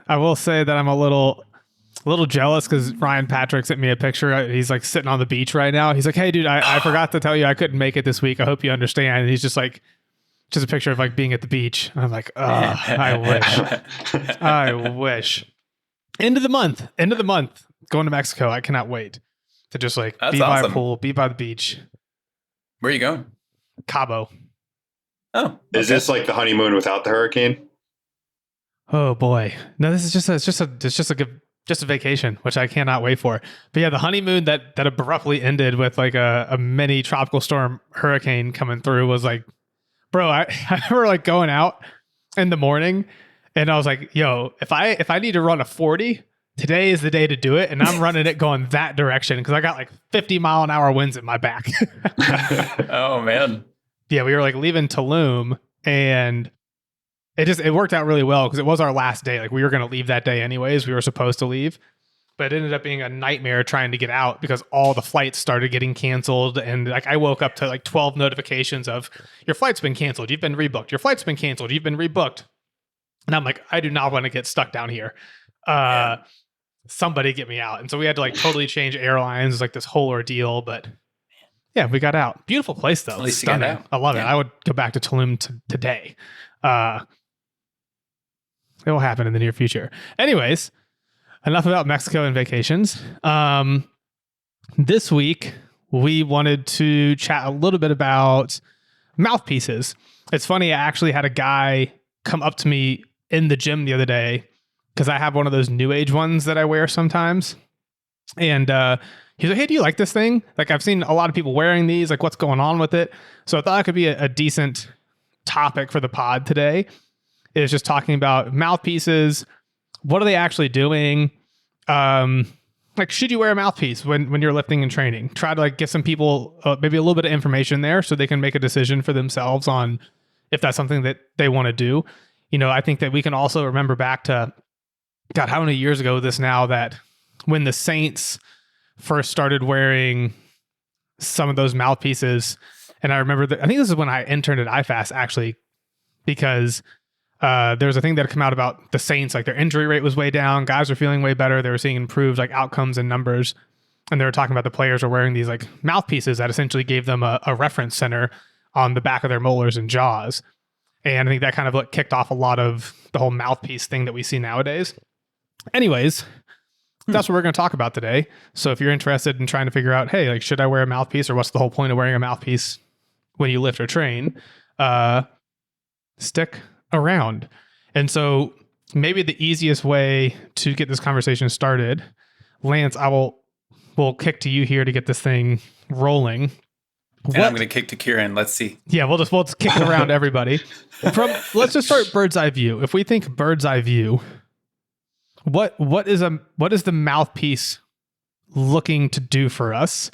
I will say that I'm a little jealous because Ryan Patrick sent me a picture. He's like sitting on the beach right now. He's like, "Hey, dude, I forgot to tell you I couldn't make it this week. I hope you understand." And he's just like, just a picture of like being at the beach. And I'm like, oh, I wish. I wish. End of the month. Going to Mexico. I cannot wait to just like That's be by awesome. a pool, be by the beach. Where are you going? Cabo. Oh, Is this like the honeymoon without the hurricane? Oh boy. No, this is just a vacation, which I cannot wait for. But yeah, the honeymoon that abruptly ended with like a mini tropical storm hurricane coming through was like, bro, I remember like going out in the morning and I was like, yo, if I need to run a 40, today is the day to do it. And I'm running it going that direction because I got like 50-mile-an-hour winds in my back. Oh man. Yeah, we were like leaving Tulum and it worked out really well because it was our last day. Like we were going to leave that day anyways. We were supposed to leave, but it ended up being a nightmare trying to get out because all the flights started getting canceled. And like I woke up to like 12 notifications of your flight's been canceled. You've been rebooked. Your flight's been canceled. You've been rebooked. And I'm like, I do not want to get stuck down here. Somebody get me out. And so we had to like totally change airlines. It was like this whole ordeal, but yeah, we got out. Beautiful place though. At least you got Stunning. out. I love it. Yeah. I would go back to Tulum today. It will happen in the near future. Anyways, enough about Mexico and vacations. This week, we wanted to chat a little bit about mouthpieces. It's funny, I actually had a guy come up to me in the gym the other day because I have one of those new age ones that I wear sometimes. And he's like, hey, do you like this thing? Like, I've seen a lot of people wearing these. Like, what's going on with it? So I thought it could be a decent topic for the pod today. Is just talking about mouthpieces. What are they actually doing? Like, should you wear a mouthpiece when you're lifting and training? Try to like get some people maybe a little bit of information there so they can make a decision for themselves on if that's something that they want to do. You know, I think that we can also remember back to, God, how many years ago this now, that when the Saints first started wearing some of those mouthpieces. And I remember that, I think this is when I interned at IFAS actually, because there was a thing that had come out about the Saints, like their injury rate was way down. Guys were feeling way better. They were seeing improved like outcomes and numbers. And they were talking about the players were wearing these like mouthpieces that essentially gave them a reference center on the back of their molars and jaws. And I think that kind of like kicked off a lot of the whole mouthpiece thing that we see nowadays. Anyways, that's what we're going to talk about today. So if you're interested in trying to figure out, hey, like, should I wear a mouthpiece or what's the whole point of wearing a mouthpiece when you lift or train? Stick around. And so maybe the easiest way to get this conversation started, Lance, we'll kick to you here to get this thing rolling. And I'm going to kick to Keiran. Let's see. Yeah, we'll just kick it around everybody. Let's just start bird's eye view. If we think bird's eye view, what is the mouthpiece looking to do for us?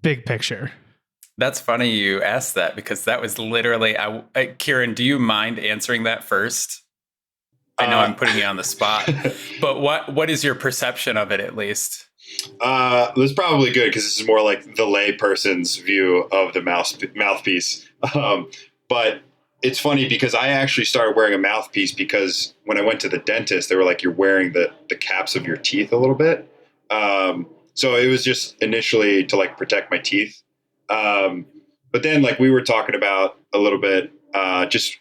Big picture. That's funny you asked that because that was literally, Keiran, do you mind answering that first? I know I'm putting you on the spot, but what is your perception of it at least? That's probably good because this is more like the lay person's view of the mouthpiece. But it's funny because I actually started wearing a mouthpiece because when I went to the dentist, they were like, you're wearing the caps of your teeth a little bit. So it was just initially to like protect my teeth. But then like we were talking about a little bit, just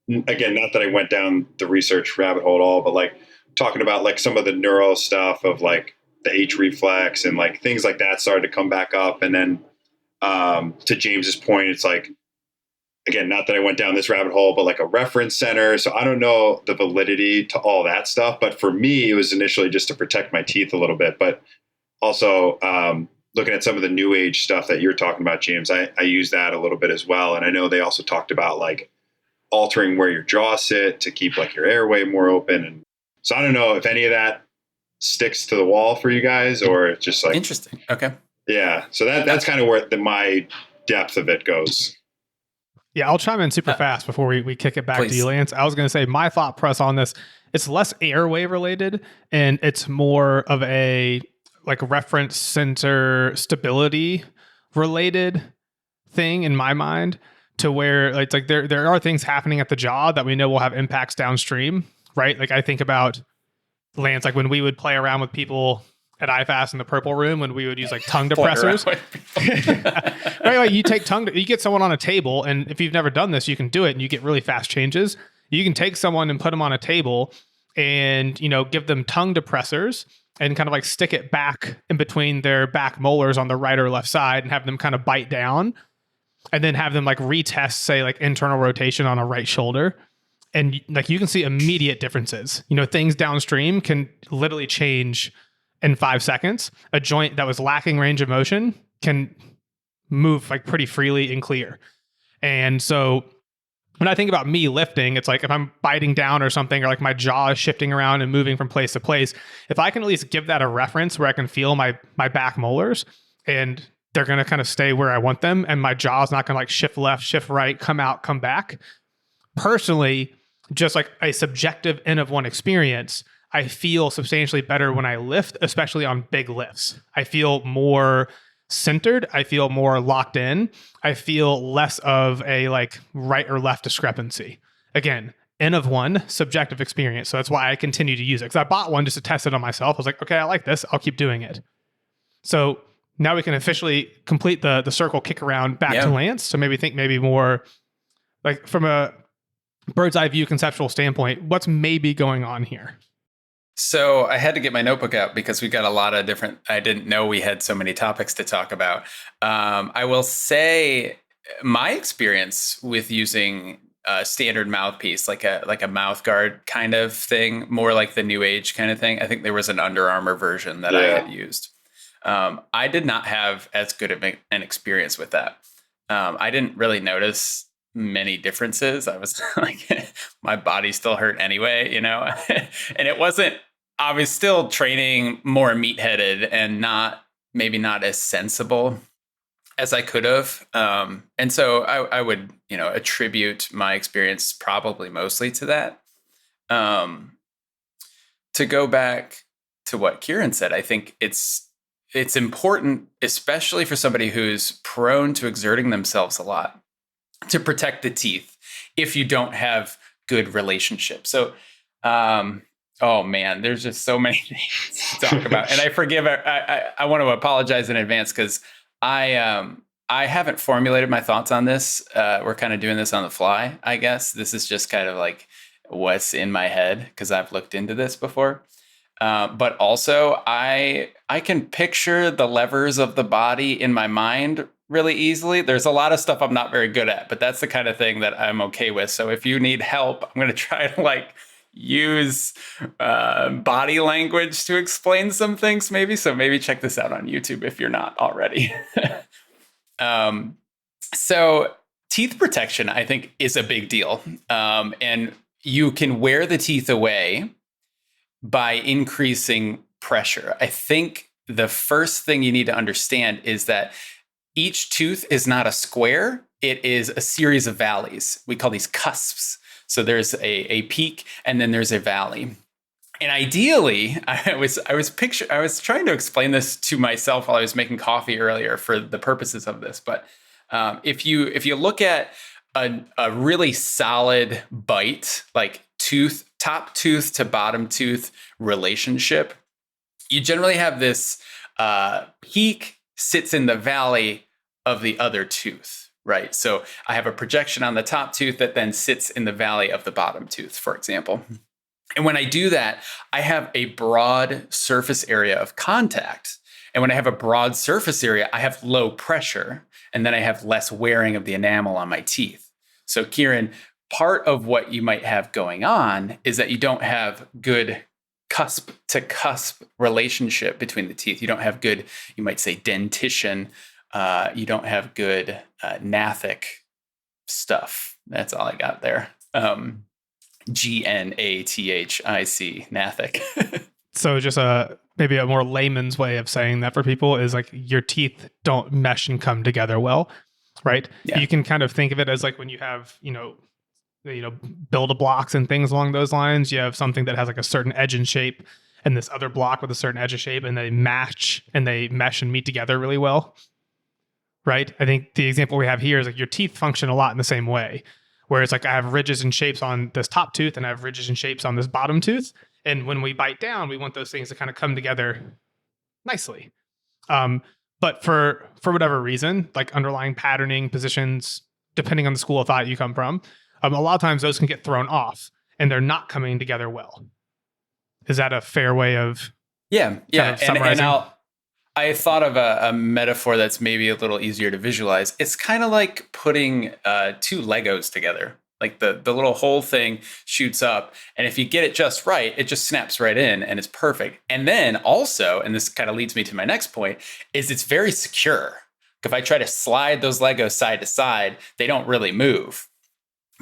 again, not that I went down the research rabbit hole at all, but like talking about like some of the neural stuff of like the H reflex and like things like that started to come back up. And then, to James's point, it's like, again, not that I went down this rabbit hole, but like a reference center. So I don't know the validity to all that stuff, but for me, it was initially just to protect my teeth a little bit, but also, looking at some of the new age stuff that you're talking about, James, I use that a little bit as well. And I know they also talked about like altering where your jaw sit to keep like your airway more open. And so I don't know if any of that sticks to the wall for you guys or it's just like interesting. Okay. Yeah. So that's kind of where my depth of it goes. Yeah, I'll chime in super fast before we kick it back please. to you, Lance. I was going to say my thought press on this, it's less airway related and it's more of a like reference center stability related thing in my mind to where it's like there are things happening at the jaw that we know will have impacts downstream right? Like I think about Lance, like when we would play around with people at IFAST in the purple room, when we would use like tongue depressors, right? Like you take you get someone on a table, and if you've never done this, you can do it and you get really fast changes. You can take someone and put them on a table and, give them tongue depressors and kind of like stick it back in between their back molars on the right or left side and have them kind of bite down, and then have them like retest, say like internal rotation on a right shoulder. And like you can see immediate differences. Things downstream can literally change in 5 seconds. A joint that was lacking range of motion can move like pretty freely and clear. And so when I think about me lifting, it's like if I'm biting down or something, or like my jaw is shifting around and moving from place to place, if I can at least give that a reference where I can feel my back molars and they're going to kind of stay where I want them, and my jaw is not going to like shift left, shift right, come out, come back. Personally, just like a subjective N of one experience, I feel substantially better when I lift, especially on big lifts. I feel more centered. I feel more locked in. I feel less of a like right or left discrepancy. Again, N of one, subjective experience. So that's why I continue to use it. Because I bought one just to test it on myself. I was like, okay, I like this. I'll keep doing it. So now we can officially complete the circle kick around back to Lance. So maybe more like from a bird's eye view conceptual standpoint, what's maybe going on here? So I had to get my notebook out because we got a lot of different, I didn't know we had so many topics to talk about. I will say my experience with using a standard mouthpiece, like a mouth guard kind of thing, more like the new age kind of thing. I think there was an Under Armour version that I had used. I did not have as good of an experience with that. I didn't really notice many differences. I was like, my body still hurt anyway, and it wasn't, I was still training more meat-headed and maybe not as sensible as I could have. And so I would, attribute my experience probably mostly to that. To go back to what Keiran said, I think it's important, especially for somebody who's prone to exerting themselves a lot, to protect the teeth if you don't have good relationships. So, oh man, there's just so many things to talk about. And I want to apologize in advance because I haven't formulated my thoughts on this. We're kind of doing this on the fly, I guess. This is just kind of like what's in my head because I've looked into this before. But also I can picture the levers of the body in my mind really easily. There's a lot of stuff I'm not very good at, but that's the kind of thing that I'm okay with. So if you need help, I'm going to try to use body language to explain some things maybe. So maybe check this out on YouTube if you're not already. So teeth protection, I think, is a big deal. And you can wear the teeth away by increasing pressure. I think the first thing you need to understand is that each tooth is not a square. It is a series of valleys. We call these cusps. So there's a peak and then there's a valley. And ideally, I was trying to explain this to myself while I was making coffee earlier for the purposes of this. But if you look at a really solid bite, like top tooth to bottom tooth relationship, you generally have this peak sits in the valley of the other tooth, right? So I have a projection on the top tooth that then sits in the valley of the bottom tooth, for example. And when I do that, I have a broad surface area of contact. And when I have a broad surface area, I have low pressure, and then I have less wearing of the enamel on my teeth. So Keiran, part of what you might have going on is that you don't have good cusp to cusp relationship between the teeth. You don't have good, you might say, dentition. You don't have good gnathic stuff. That's all I got there. GNATHIC, gnathic. So just maybe a more layman's way of saying that for people is like your teeth don't mesh and come together well, right? Yeah. You can kind of think of it as like when you have, build-a-blocks and things along those lines. You have something that has like a certain edge and shape and this other block with a certain edge and shape, and they match and they mesh and meet together really well, right? I think the example we have here is like your teeth function a lot in the same way. where it's like I have ridges and shapes on this top tooth and I have ridges and shapes on this bottom tooth. And when we bite down, we want those things to kind of come together nicely. But for whatever reason, like underlying patterning, positions, depending on the school of thought you come from, a lot of times those can get thrown off and they're not coming together well. Is that a fair way of summarizing? And I thought of a metaphor that's maybe a little easier to visualize. It's kind of like putting two Legos together. Like the little whole thing shoots up, and if you get it just right, it just snaps right in and it's perfect. And then also, and this kind of leads me to my next point, is it's very secure. If I try to slide those Legos side to side, they don't really move.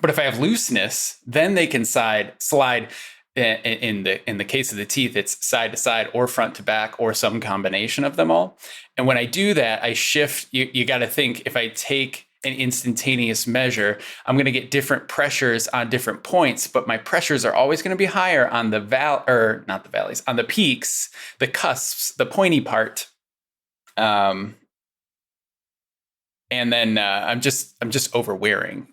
But if I have looseness, then they can slide. In the case of the teeth, it's side to side or front to back or some combination of them all. And when I do that, I shift. You got to think, if I take an instantaneous measure, I'm going to get different pressures on different points, but my pressures are always going to be higher on the not the valleys, on the peaks, the cusps, the pointy part. And then I'm just overwearing,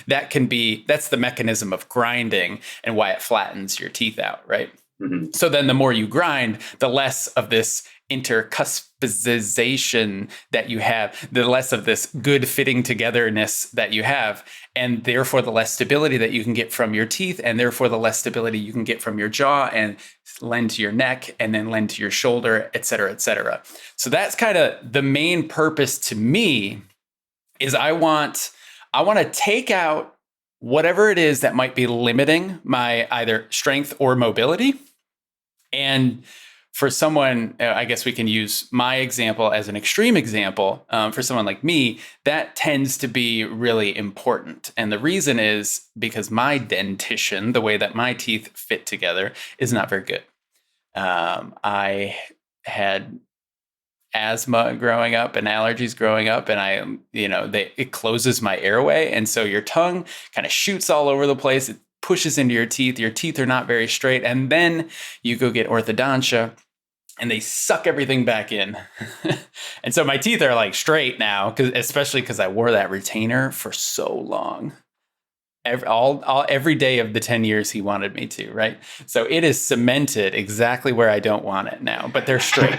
that's the mechanism of grinding and why it flattens your teeth out, right? Mm-hmm. So then the more you grind, the less of this intercuspization that you have, the less of this good fitting togetherness that you have, and therefore the less stability that you can get from your teeth, and therefore the less stability you can get from your jaw and lend to your neck and then lend to your shoulder, et cetera, et cetera. So that's kind of the main purpose to me. Is I want to take out whatever it is that might be limiting my either strength or mobility. And for someone, I guess we can use my example as an extreme example. For someone like me, that tends to be really important. And the reason is because my dentition, the way that my teeth fit together, is not very good. I had asthma growing up and allergies growing up, and it closes my airway, and so your tongue kind of shoots all over the place. It pushes into your teeth are not very straight, and then you go get orthodontia and they suck everything back in. And so my teeth are like straight now, especially because I wore that retainer for so long. Every day of the 10 years he wanted me to, right? So it is cemented exactly where I don't want it now, but they're straight.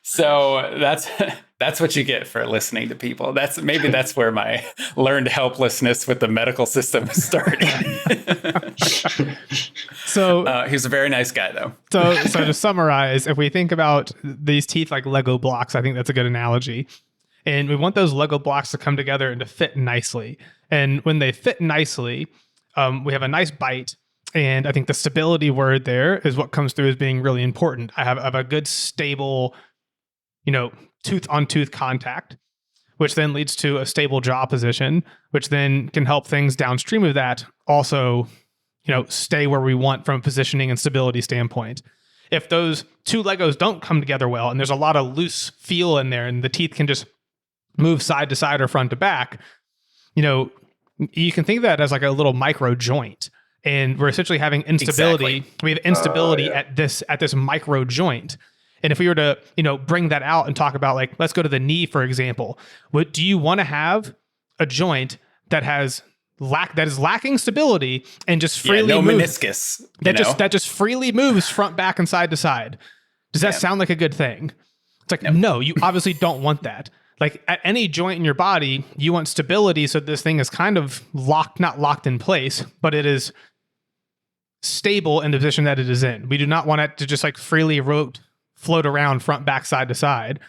So that's what you get for listening to people. That's where my learned helplessness with the medical system started. So he's a very nice guy, though. So to summarize, if we think about these teeth like Lego blocks, I think that's a good analogy. And we want those Lego blocks to come together and to fit nicely. And when they fit nicely, we have a nice bite. And I think the stability word there is what comes through as being really important. I have a good stable, tooth on tooth contact, which then leads to a stable jaw position, which then can help things downstream of that also, stay where we want from a positioning and stability standpoint. If those two Legos don't come together well, and there's a lot of loose feel in there, and the teeth can just move side to side or front to back, you can think of that as like a little micro joint. And we're essentially having instability. Exactly. We have instability at this micro joint. And if we were to, bring that out and talk about, like, let's go to the knee, for example. Do you want to have a joint that is lacking stability and just freely meniscus that just freely moves front, back, and side to side? Does that sound like a good thing? It's like, no, you obviously don't want that. Like at any joint in your body, you want stability, so this thing is kind of not locked in place, but it is stable in the position that it is in. We do not want it to just like freely float around front, back, side to side.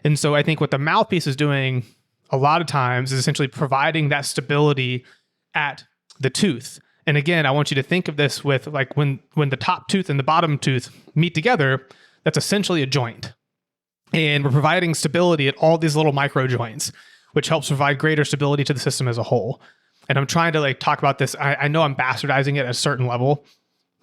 And so I think what the mouthpiece is doing a lot of times is essentially providing that stability at the tooth. And again, I want you to think of this with like when the top tooth and the bottom tooth meet together, that's essentially a joint. And we're providing stability at all these little micro joints, which helps provide greater stability to the system as a whole. And I'm trying to like talk about this. I know I'm bastardizing it at a certain level.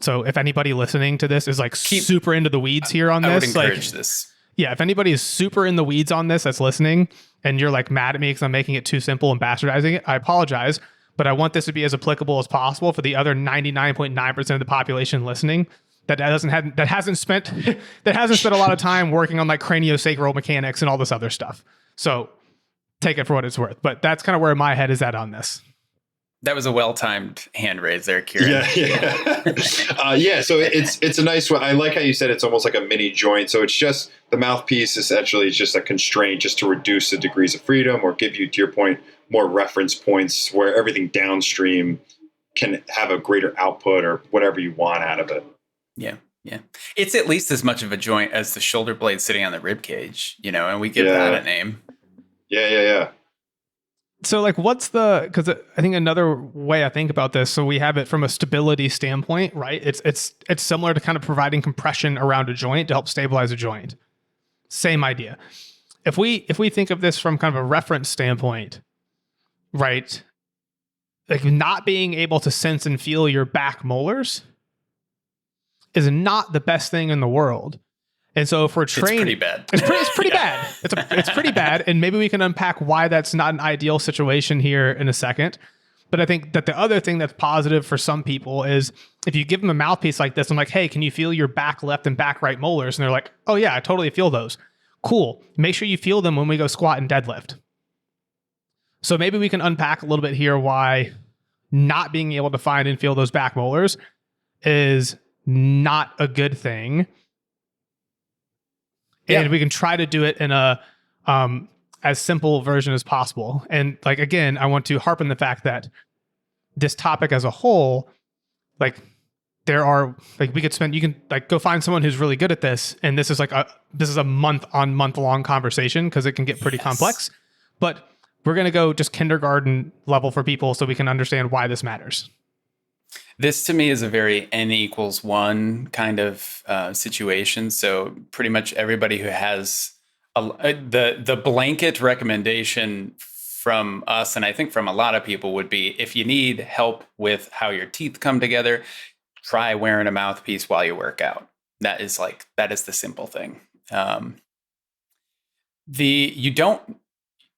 So if anybody listening to this is like super into the weeds here on this, I would encourage this. Yeah, if anybody is super in the weeds on this that's listening, and you're like mad at me because I'm making it too simple and bastardizing it, I apologize. But I want this to be as applicable as possible for the other 99.9% of the population listening that hasn't spent a lot of time working on like craniosacral mechanics and all this other stuff. So take it for what it's worth. But that's kind of where my head is at on this. That was a well-timed hand raise there, Keiran. Yeah. So it's a nice one. I like how you said it's almost like a mini joint. So it's just the mouthpiece essentially is just a constraint just to reduce the degrees of freedom or give you, to your point, more reference points where everything downstream can have a greater output or whatever you want out of it. Yeah. It's at least as much of a joint as the shoulder blade sitting on the rib cage, and we give that a name. Yeah. So like because I think another way I think about this, so we have it from a stability standpoint, right? It's similar to kind of providing compression around a joint to help stabilize a joint. Same idea. If we think of this from kind of a reference standpoint, right? Like not being able to sense and feel your back molars is not the best thing in the world. And so if we're training, it's pretty bad. It's pretty bad. It's pretty bad. And maybe we can unpack why that's not an ideal situation here in a second. But I think that the other thing that's positive for some people is if you give them a mouthpiece like this, I'm like, hey, can you feel your back left and back right molars? And they're like, oh yeah, I totally feel those. Cool. Make sure you feel them when we go squat and deadlift. So maybe we can unpack a little bit here why not being able to find and feel those back molars is not a good thing. And we can try to do it in a as simple version as possible. And like, again, I want to harp on the fact that this topic as a whole, like there are, like we could spend, you can like go find someone who's really good at this. And this is like a month long conversation because it can get pretty complex, but we're going to go just kindergarten level for people so we can understand why this matters. This to me is a very n=1 kind of situation. So pretty much everybody who has the blanket recommendation from us, and I think from a lot of people, would be if you need help with how your teeth come together, try wearing a mouthpiece while you work out. That is the simple thing.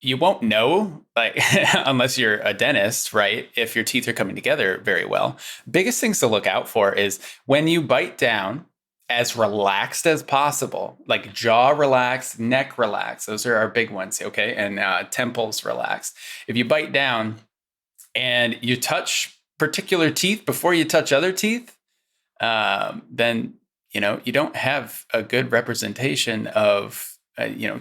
You won't know, like, unless you're a dentist, right? If your teeth are coming together very well. Biggest things to look out for is when you bite down, as relaxed as possible, like jaw relaxed, neck relaxed. Those are our big ones, okay? And temples relaxed. If you bite down and you touch particular teeth before you touch other teeth, then, you don't have a good representation of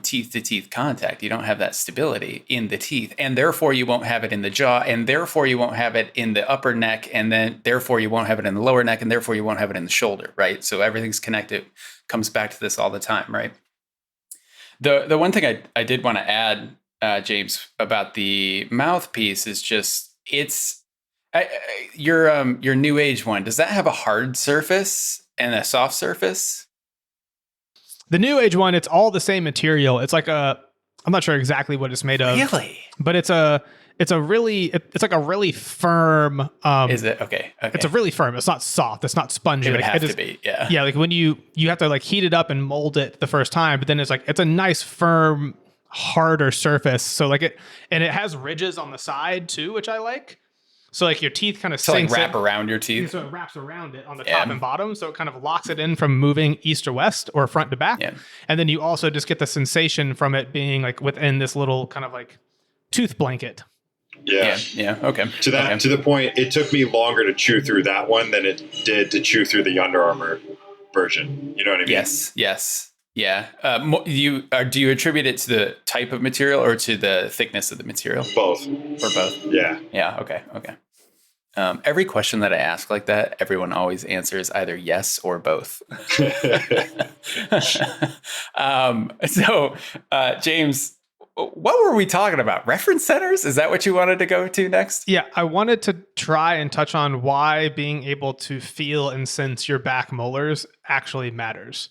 teeth to teeth contact. You don't have that stability in the teeth, and therefore you won't have it in the jaw, and therefore you won't have it in the upper neck, and then therefore you won't have it in the lower neck, and therefore you won't have it in the shoulder, right? So everything's connected, comes back to this all the time, right? The one thing I did want to add, James, about the mouthpiece is just your new age one. Does that have a hard surface and a soft surface? The new age one, it's all the same material. It's like I'm not sure exactly what it's made of. Really? But it's like a really firm. Is it? Okay. It's a really firm. It's not soft. It's not spongy. It would have to be. Yeah. Yeah. Like when you have to like heat it up and mold it the first time, but then it's a nice firm, harder surface. So like it has ridges on the side too, which I like. So like your teeth kind of sinks like wrap around your teeth. So it wraps around it on the top and bottom. So it kind of locks it in from moving east or west or front to back. Yeah. And then you also just get the sensation from it being like within this little kind of like tooth blanket. Yeah. Okay. To the point, it took me longer to chew through that one than it did to chew through the Under Armour version. You know what I mean? Yes. Yeah. Do you attribute it to the type of material or to the thickness of the material? Both. Or both? Yeah. Yeah. Okay. Every question that I ask like that, everyone always answers either yes or both. James, what were we talking about? Reference centers? Is that what you wanted to go to next? Yeah, I wanted to try and touch on why being able to feel and sense your back molars actually matters.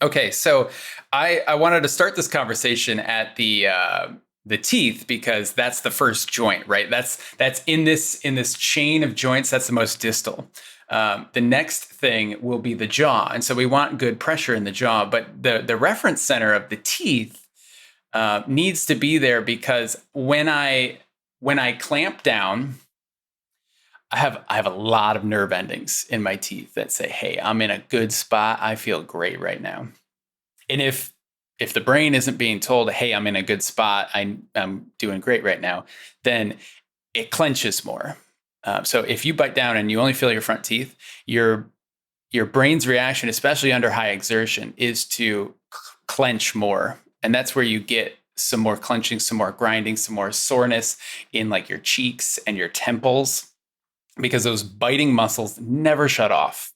Okay, so I wanted to start this conversation at the teeth because that's the first joint, right? That's in this chain of joints. That's the most distal. The next thing will be the jaw, and so we want good pressure in the jaw. But the reference center of the teeth needs to be there because when I clamp down, I have a lot of nerve endings in my teeth that say, "Hey, I'm in a good spot. I feel great right now." And if if the brain isn't being told, hey, I'm in a good spot, I'm doing great right now, then it clenches more. So if you bite down and you only feel your front teeth, your brain's reaction, especially under high exertion, is to clench more. And that's where you get some more clenching, some more grinding, some more soreness in like your cheeks and your temples, because those biting muscles never shut off.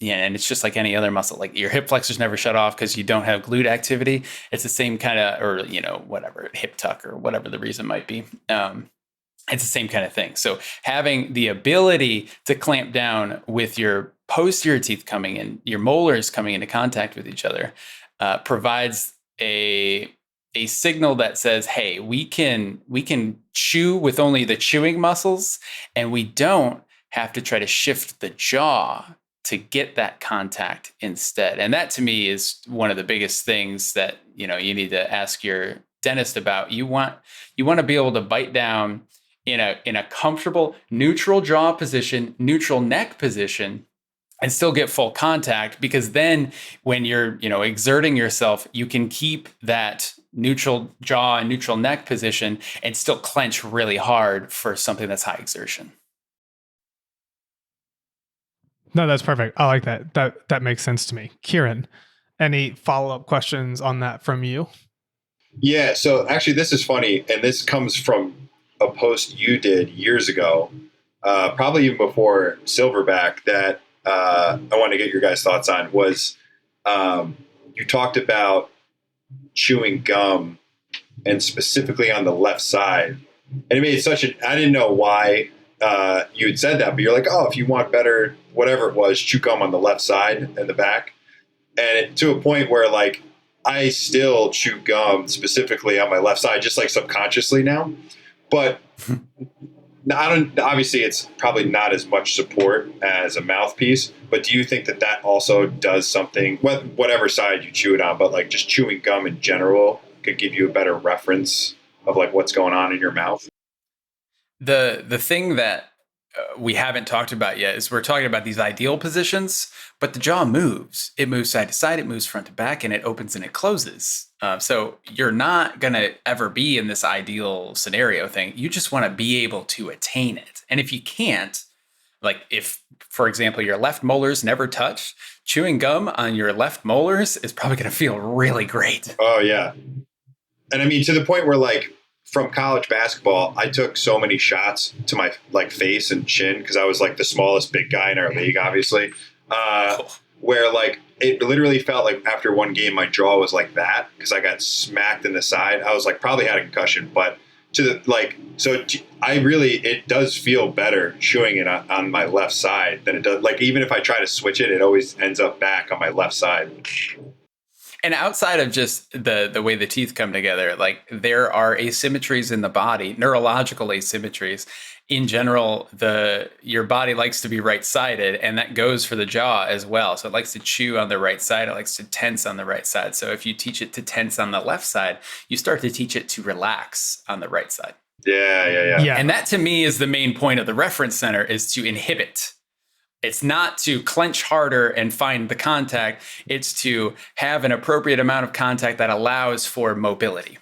And it's just like any other muscle. Like your hip flexors never shut off because you don't have glute activity. It's the same kind of, or whatever, hip tuck or whatever the reason might be. It's the same kind of thing. So having the ability to clamp down with your posterior teeth coming in, your molars coming into contact with each other, provides a signal that says, hey, we can chew with only the chewing muscles, and we don't have to try to shift the jaw to get that contact instead. And that to me is one of the biggest things that, you need to ask your dentist about. You want to be able to bite down in a comfortable neutral jaw position, neutral neck position, and still get full contact, because then when you're, exerting yourself, you can keep that neutral jaw and neutral neck position and still clench really hard for something that's high exertion. No, that's perfect. I like that. That makes sense to me. Keiran, any follow-up questions on that from you? Yeah. So actually, this is funny, and this comes from a post you did years ago, probably even before Silverback, that I want to get your guys' thoughts on. Was you talked about chewing gum, and specifically on the left side, and it made I didn't know why you had said that, but you're like, oh, if you want better, whatever it was, chew gum on the left side and the back. And to a point where like I still chew gum specifically on my left side, just like subconsciously now. But obviously it's probably not as much support as a mouthpiece, but do you think that also does something, whatever side you chew it on, but like just chewing gum in general could give you a better reference of like what's going on in your mouth? The thing that we haven't talked about yet is we're talking about these ideal positions, but the jaw moves. It moves side to side, it moves front to back, and it opens and it closes. So you're not going to ever be in this ideal scenario thing. You just want to be able to attain it. And if you can't, like if, for example, your left molars never touch, chewing gum on your left molars is probably going to feel really great. Oh, yeah. And I mean, to the point where like, from college basketball, I took so many shots to my like face and chin because I was like the smallest big guy in our league, obviously. Where like it literally felt like after one game my jaw was like that because I got smacked in the side. I was like probably had a concussion, but it does feel better chewing it on my left side than it does. Like even if I try to switch it, it always ends up back on my left side. And outside of just the way the teeth come together, like there are asymmetries in the body, neurological asymmetries. In general, your body likes to be right-sided, and that goes for the jaw as well. So it likes to chew on the right side. It likes to tense on the right side. So if you teach it to tense on the left side, you start to teach it to relax on the right side. Yeah. And that to me is the main point of the reference center, is to inhibit. It's not to clench harder and find the contact. It's to have an appropriate amount of contact that allows for mobility.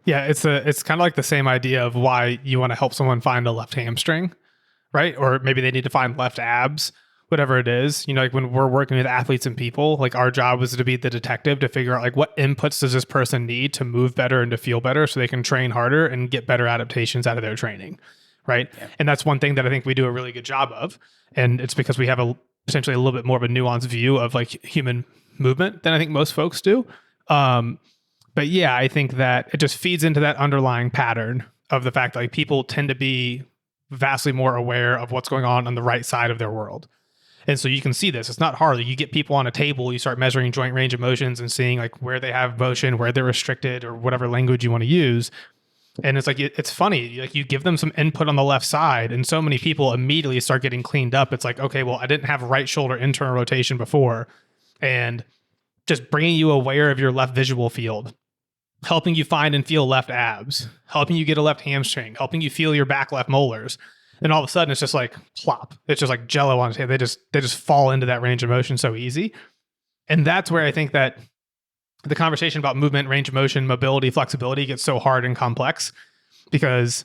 Yeah, it's kind of like the same idea of why you want to help someone find a left hamstring, right? Or maybe they need to find left abs, whatever it is. Like when we're working with athletes and people, like our job was to be the detective to figure out like what inputs does this person need to move better and to feel better so they can train harder and get better adaptations out of their training. Right. Yeah. And that's one thing that I think we do a really good job of. And it's because we have potentially a little bit more of a nuanced view of like human movement than I think most folks do. But yeah, I think that it just feeds into that underlying pattern of the fact that like people tend to be vastly more aware of what's going on the right side of their world. And so you can see this. It's not hard. You get people on a table, you start measuring joint range of motions and seeing like where they have motion, where they're restricted, or whatever language you want to use. And it's like, it's funny, like you give them some input on the left side and so many people immediately start getting cleaned up. It's like, okay, well, I didn't have right shoulder internal rotation before. And just bringing you aware of your left visual field, helping you find and feel left abs, helping you get a left hamstring, helping you feel your back left molars. And all of a sudden it's just like plop. It's just like jello on its head. They just fall into that range of motion so easy. And that's where I think that the conversation about movement, range of motion, mobility, flexibility gets so hard and complex because,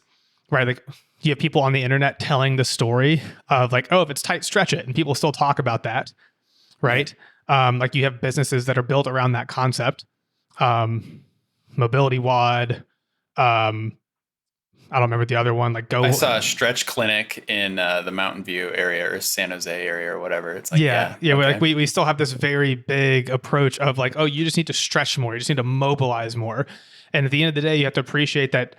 right, like you have people on the internet telling the story of like, oh, if it's tight, stretch it. And people still talk about that, right? Like you have businesses that are built around that concept. Mobility WOD, I don't remember the other one. Like I saw a stretch clinic in the Mountain View area or San Jose area or whatever. It's like, okay. Like we still have this very big approach of like, oh, you just need to stretch more. You just need to mobilize more. And at the end of the day, you have to appreciate that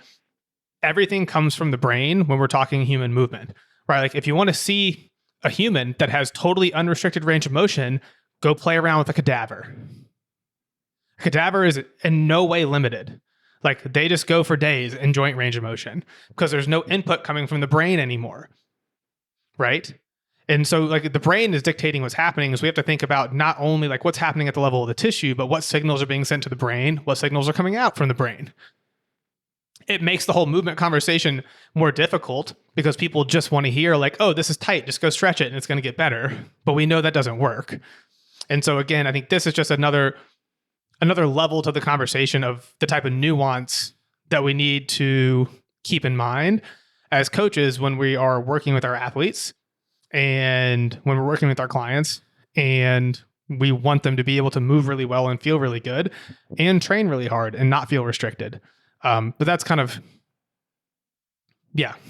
everything comes from the brain when we're talking human movement, right? Like if you want to see a human that has totally unrestricted range of motion, go play around with a cadaver. A cadaver is in no way limited. Like they just go for days in joint range of motion because there's no input coming from the brain anymore, right? And so like the brain is dictating what's happening. So we have to think about not only like what's happening at the level of the tissue, but what signals are being sent to the brain, what signals are coming out from the brain. It makes the whole movement conversation more difficult because people just want to hear like, oh, this is tight, just go stretch it and it's going to get better. But we know that doesn't work. And so again, I think this is just another level to the conversation of the type of nuance that we need to keep in mind as coaches when we are working with our athletes and when we're working with our clients, and we want them to be able to move really well and feel really good and train really hard and not feel restricted. But that's kind of,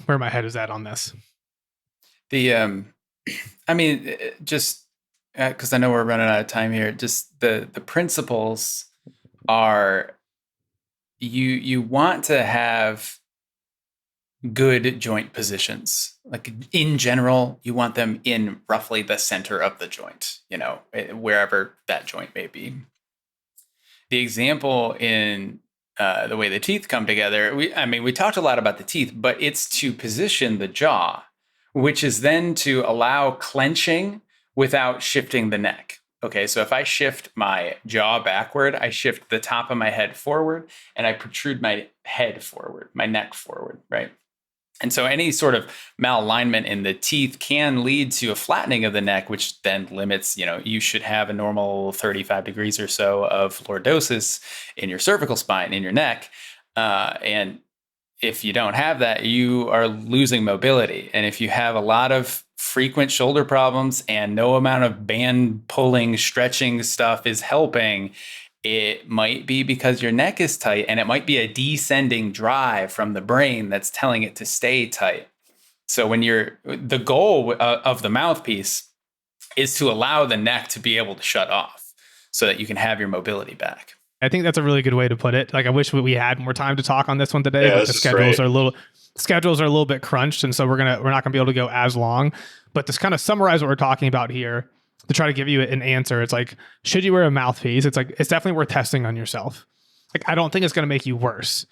where my head is at on this. Just because I know we're running out of time here, just the principles are you want to have good joint positions. Like in general, you want them in roughly the center of the joint, wherever that joint may be. The example in the way the teeth come together, we talked a lot about the teeth, but it's to position the jaw, which is then to allow clenching without shifting the neck. Okay, so if I shift my jaw backward, I shift the top of my head forward and I protrude my head forward, my neck forward, right? And so any sort of malalignment in the teeth can lead to a flattening of the neck, which then limits, you should have a normal 35 degrees or so of lordosis in your cervical spine, in your neck. And if you don't have that, you are losing mobility. And if you have a lot of frequent shoulder problems and no amount of band pulling, stretching stuff is helping, it might be because your neck is tight, and it might be a descending drive from the brain that's telling it to stay tight. So when the goal of the mouthpiece is to allow the neck to be able to shut off so that you can have your mobility back. I think that's a really good way to put it. Like I wish we had more time to talk on this one today, but the schedules are a little bit crunched, and so we're not gonna be able to go as long. But to kind of summarize what we're talking about here, to try to give you an answer, it's like, should you wear a mouthpiece? It's like, it's definitely worth testing on yourself. Like, I don't think it's going to make you worse,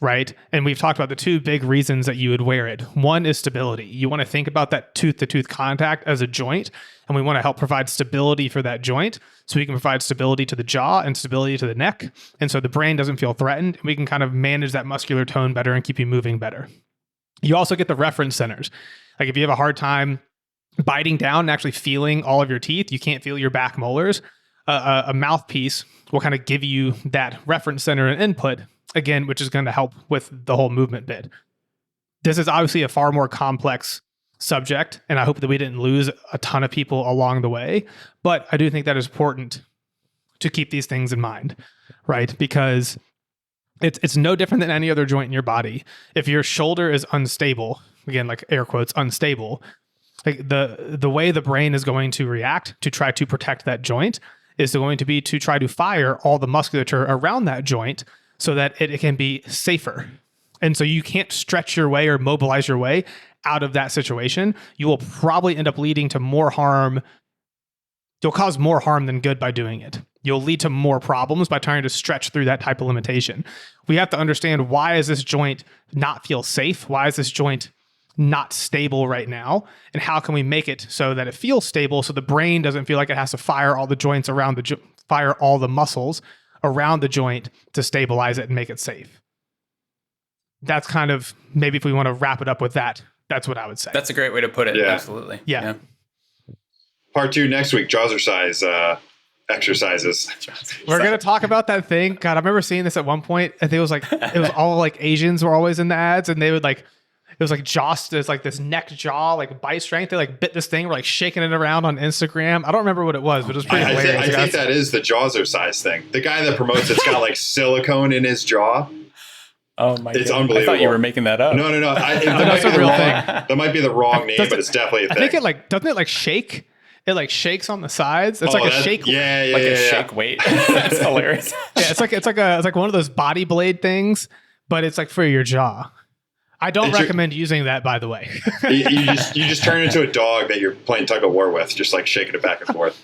right? And we've talked about the two big reasons that you would wear it. One is stability. You want to think about that tooth-to-tooth contact as a joint, and we want to help provide stability for that joint so we can provide stability to the jaw and stability to the neck. And so the brain doesn't feel threatened, and we can kind of manage that muscular tone better and keep you moving better. You also get the reference centers. Like if you have a hard time biting down and actually feeling all of your teeth, you can't feel your back molars, a mouthpiece will kind of give you that reference center and input, again, which is going to help with the whole movement bit. This is obviously a far more complex subject, and I hope that we didn't lose a ton of people along the way, but I do think that is important to keep these things in mind, right? Because it's no different than any other joint in your body. If your shoulder is unstable, again, like air quotes, unstable, like the way the brain is going to react to try to protect that joint is going to be to try to fire all the musculature around that joint so that it can be safer. And so you can't stretch your way or mobilize your way out of that situation. You will probably end up leading to more harm. You'll cause more harm than good by doing it. You'll lead to more problems by trying to stretch through that type of limitation. We have to understand, why is this joint not feel safe? Why is this joint not stable right now? And how can we make it so that it feels stable so the brain doesn't feel like it has to fire all the joints around fire all the muscles around the joint to stabilize it and make it safe? That's kind of, maybe if we want to wrap it up with that, that's what I would say. That's a great way to put it. Yeah. Absolutely. Yeah. Part 2 next week, jaws size. exercises. We're going to talk about that thing. God, I remember seeing this at one point. I think it was all like Asians were always in the ads, and they would like, it was like there's like this neck jaw, like bite strength. They like bit this thing, were like shaking it around on Instagram. I don't remember what it was, but it was pretty hilarious. I think that is the Jawzercise thing. The guy that promotes it's got like silicone in his jaw. Oh my god! It's unbelievable. I thought you were making that up. No. That's a real thing. That might be the wrong name, but it's definitely a thing. I think it like, doesn't it like shake? It like shakes on the sides. It's like a shake. A shake weight. That's hilarious. Yeah, it's like one of those body blade things, but it's like for your jaw. I don't recommend using that, by the way. you just turn into a dog that you're playing tug of war with, just like shaking it back and forth.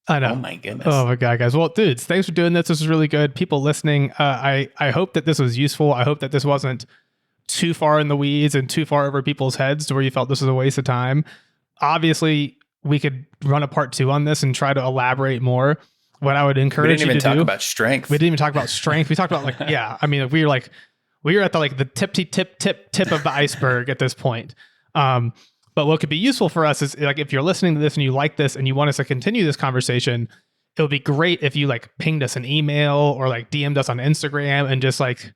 I know. Oh my goodness. Oh my god, guys. Well, dudes, thanks for doing this. This was really good. People listening, I hope that this was useful. I hope that this wasn't too far in the weeds and too far over people's heads to where you felt this was a waste of time. Obviously, we could run a part 2 on this and try to elaborate more. What I would encourage you to do. We didn't even talk about strength. We didn't even talk about strength. We talked about like, yeah. I mean, we were at the tip of the iceberg at this point. But what could be useful for us is like if you're listening to this and you like this and you want us to continue this conversation, it would be great if you like pinged us an email or like DM'd us on Instagram and just like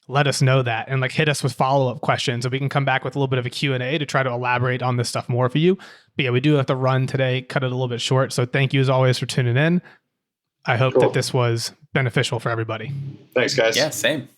let us know that and like hit us with follow-up questions so we can come back with a little bit of a Q&A to try to elaborate on this stuff more for you. But yeah, we do have to run today, cut it a little bit short. So thank you as always for tuning in. I hope that this was beneficial for everybody. Thanks, guys. Yeah, same.